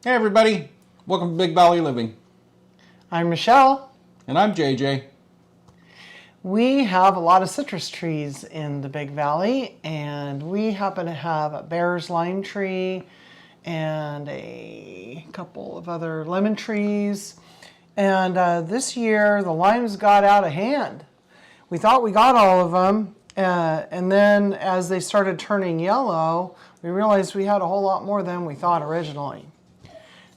Hey everybody, welcome to Big Valley Living. I'm Michelle. And I'm JJ. We have a lot of citrus trees in the Big Valley, and we happen to have a Bear's lime tree and a couple of other lemon trees. And this year the limes got out of hand. We thought we got all of them, and then as they started turning yellow, we realized we had a whole lot more than we thought originally.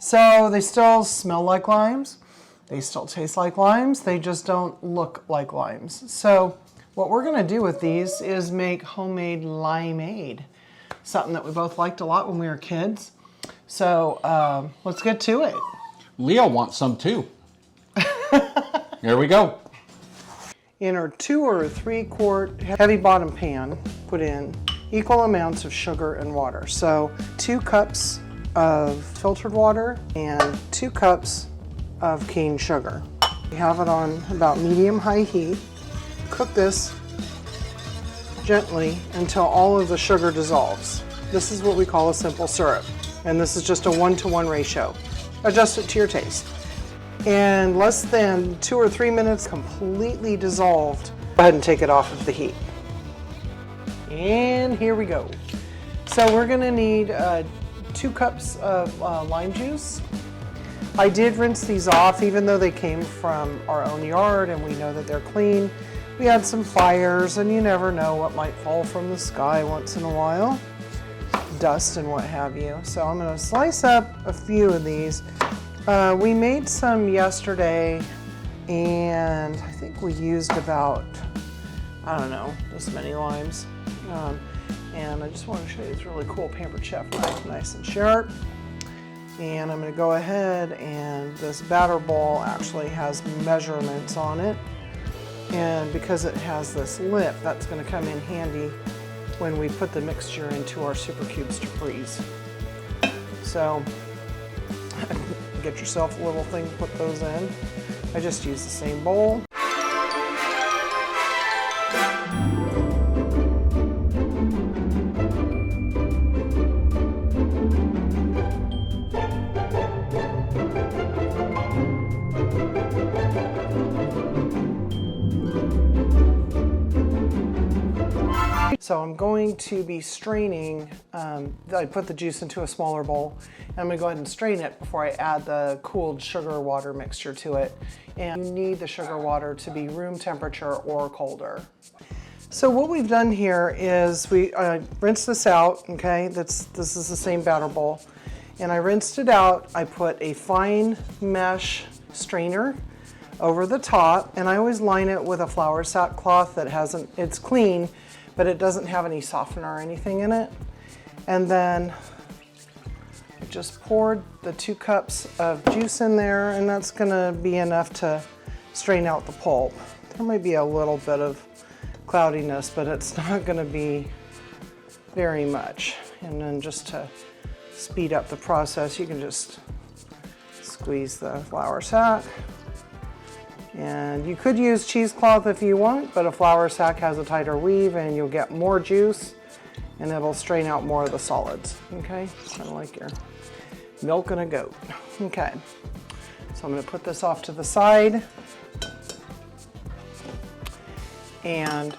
So they still smell like limes, they still taste like limes, they just don't look like limes. So what we're gonna do with these is make homemade limeade, something that we both liked a lot when we were kids. So let's get to it. Leo wants some too. Here we go. In our 2 or 3 quart heavy bottom pan, put in equal amounts of sugar and water. So 2 cups of filtered water and 2 cups of cane sugar. We have it on about medium-high heat. Cook this gently until all of the sugar dissolves. This is what we call a simple syrup, and this is just a 1-to-1 ratio. Adjust it to your taste. In less than 2 or 3 minutes, completely dissolved. Go ahead and take it off of the heat. And here we go. So we're gonna need 2 cups of lime juice. I did rinse these off, even though they came from our own yard and we know that they're clean. We had some fires, and you never know what might fall from the sky once in a while. Dust and what have you. So I'm gonna slice up a few of these. We made some yesterday, and I think we used about, I don't know, this many limes. And I just want to show you this really cool Pampered Chef knife, nice and sharp. And I'm going to go ahead, and this batter ball actually has measurements on it. And because it has this lip, that's going to come in handy when we put the mixture into our super cubes to freeze. So get yourself a little thing to put those in. I just use the same bowl. So I'm going to be straining, I put the juice into a smaller bowl. I'm gonna go ahead and strain it before I add the cooled sugar water mixture to it. And you need the sugar water to be room temperature or colder. So what we've done here is we rinsed this out, okay? This is the same batter bowl. And I rinsed it out, I put a fine mesh strainer over the top, and I always line it with a flour sack cloth that it's clean, but it doesn't have any softener or anything in it. And then I just poured the 2 cups of juice in there, and that's gonna be enough to strain out the pulp. There might be a little bit of cloudiness, but it's not gonna be very much. And then just to speed up the process, you can just squeeze the flour sack. And you could use cheesecloth if you want, but a flour sack has a tighter weave and you'll get more juice and it'll strain out more of the solids, okay? Kind of like your milk and a goat. Okay, so I'm gonna put this off to the side. And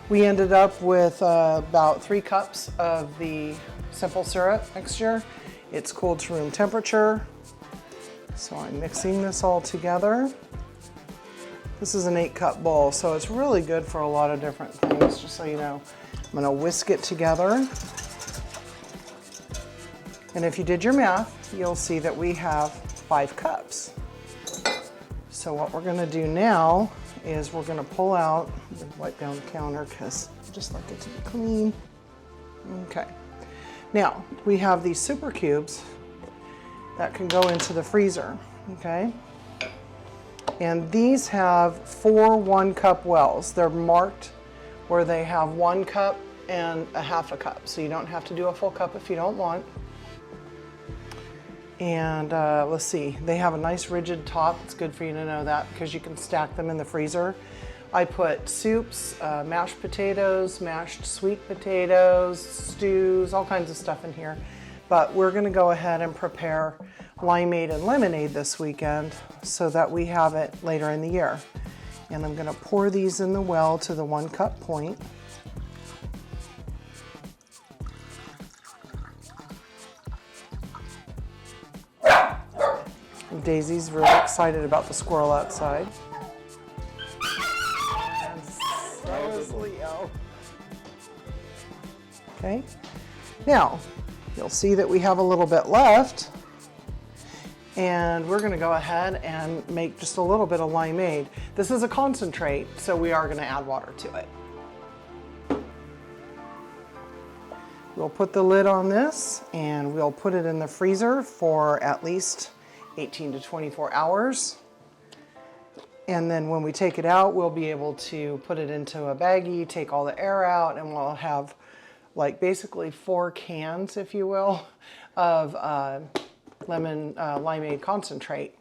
we ended up with about 3 cups of the simple syrup mixture. It's cooled to room temperature. So I'm mixing this all together. This is an 8-cup bowl, so it's really good for a lot of different things, just so you know. I'm gonna whisk it together. And if you did your math, you'll see that we have 5 cups. So what we're gonna do now is we're gonna pull out, I'm gonna wipe down the counter because I just like it to be clean. Okay. Now, we have these super cubes that can go into the freezer, okay? And these have 4 1-cup wells. They're marked where they have 1 cup and a half a cup. So you don't have to do a full cup if you don't want. And let's see, they have a nice rigid top. It's good for you to know that because you can stack them in the freezer. I put soups, mashed potatoes, mashed sweet potatoes, stews, all kinds of stuff in here. But we're gonna go ahead and prepare limeade and lemonade this weekend so that we have it later in the year. And I'm gonna pour these in the well to the 1 cup point. And Daisy's really excited about the squirrel outside. And so is Leo. Okay, now you'll see that we have a little bit left, and we're gonna go ahead and make just a little bit of limeade. This is a concentrate, so we are gonna add water to it. We'll put the lid on this and we'll put it in the freezer for at least 18 to 24 hours. And then when we take it out, we'll be able to put it into a baggie, take all the air out, and we'll have like basically 4 cans, if you will, of limeade concentrate.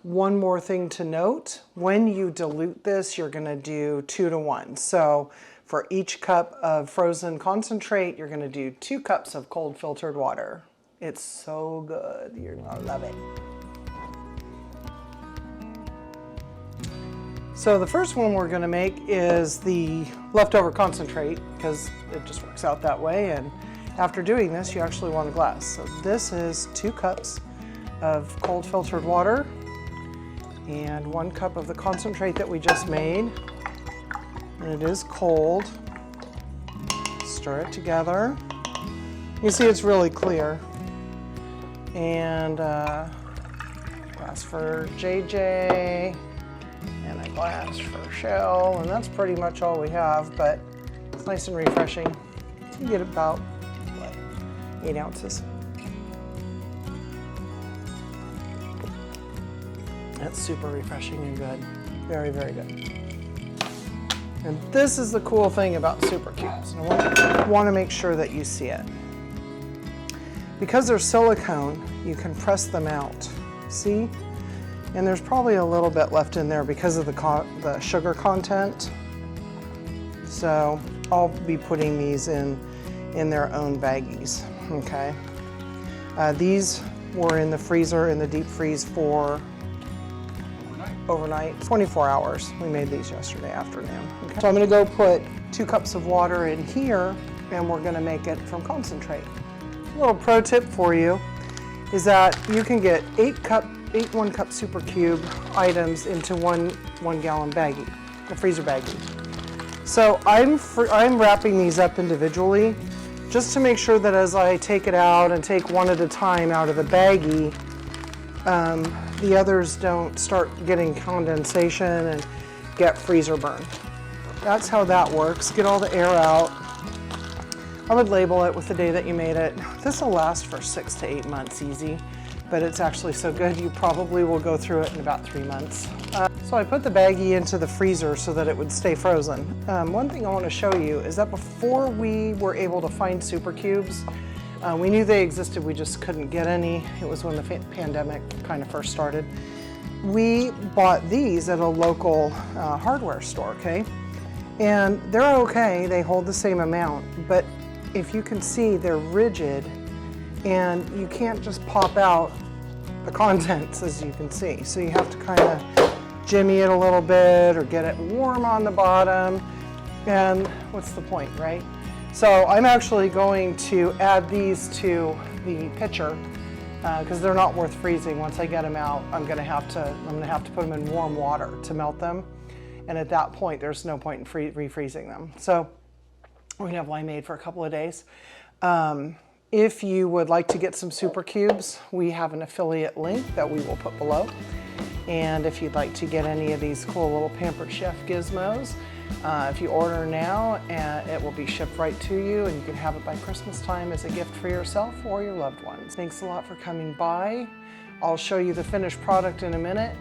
One more thing to note, when you dilute this, you're gonna do 2 to 1. So for each cup of frozen concentrate, you're gonna do 2 cups of cold filtered water. It's so good, you're gonna love it. So the first one we're gonna make is the leftover concentrate, because it just works out that way. And after doing this, you actually want a glass. So this is 2 cups of cold filtered water and 1 cup of the concentrate that we just made. And it is cold. Stir it together. You see it's really clear. And glass for JJ, and a glass for Shell, and that's pretty much all we have, but it's nice and refreshing. You get about, what, 8 ounces. That's super refreshing and good. Very, very good. And this is the cool thing about super cubes. And I want to make sure that you see it. Because they're silicone, you can press them out. See? And there's probably a little bit left in there because of the sugar content. So I'll be putting these in their own baggies, okay? These were in the freezer, in the deep freeze for overnight, 24 hours. We made these yesterday afternoon. Okay. So I'm gonna go put 2 cups of water in here, and we're gonna make it from concentrate. A little pro tip for you is that you can get 8 1 cup super cube items into one gallon baggie, a freezer baggie. So I'm wrapping these up individually just to make sure that as I take it out and take one at a time out of the baggie, the others don't start getting condensation and get freezer burn. That's how that works. Get all the air out. I would label it with the day that you made it. This will last for 6 to 8 months easy, but it's actually so good you probably will go through it in about 3 months. So I put the baggie into the freezer so that it would stay frozen. One thing I want to show you is that before we were able to find super cubes, we knew they existed, we just couldn't get any. It was when the pandemic kind of first started. We bought these at a local hardware store, okay? And they're okay, they hold the same amount, but if you can see, they're rigid and you can't just pop out the contents, as you can see. So you have to kind of jimmy it a little bit or get it warm on the bottom. And what's the point, right? So I'm actually going to add these to the pitcher because they're not worth freezing. Once I get them out, I'm gonna have to put them in warm water to melt them. And at that point, there's no point in refreezing them. So we're gonna have limeade for a couple of days. If you would like to get some super cubes, we have an affiliate link that we will put below. And if you'd like to get any of these cool little Pampered Chef gizmos, if you order now, it will be shipped right to you, and you can have it by Christmas time as a gift for yourself or your loved ones. Thanks a lot for coming by. I'll show you the finished product in a minute.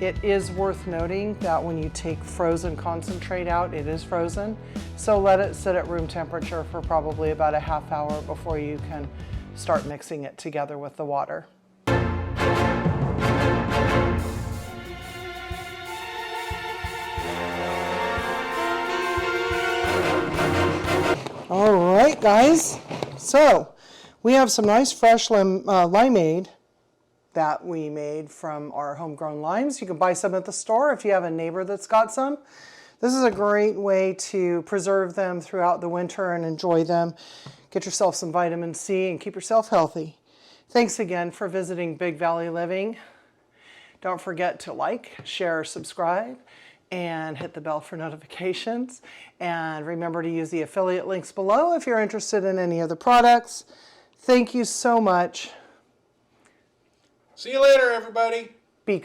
It is worth noting that when you take frozen concentrate out, it is frozen. So let it sit at room temperature for probably about a half hour before you can start mixing it together with the water. All right, guys. So we have some nice fresh limeade that we made from our homegrown limes. You can buy some at the store if you have a neighbor that's got some. This is a great way to preserve them throughout the winter and enjoy them. Get yourself some vitamin C and keep yourself healthy. Thanks again for visiting Big Valley Living. Don't forget to like, share, subscribe, and hit the bell for notifications. And remember to use the affiliate links below if you're interested in any of the products. Thank you so much. See you later, everybody.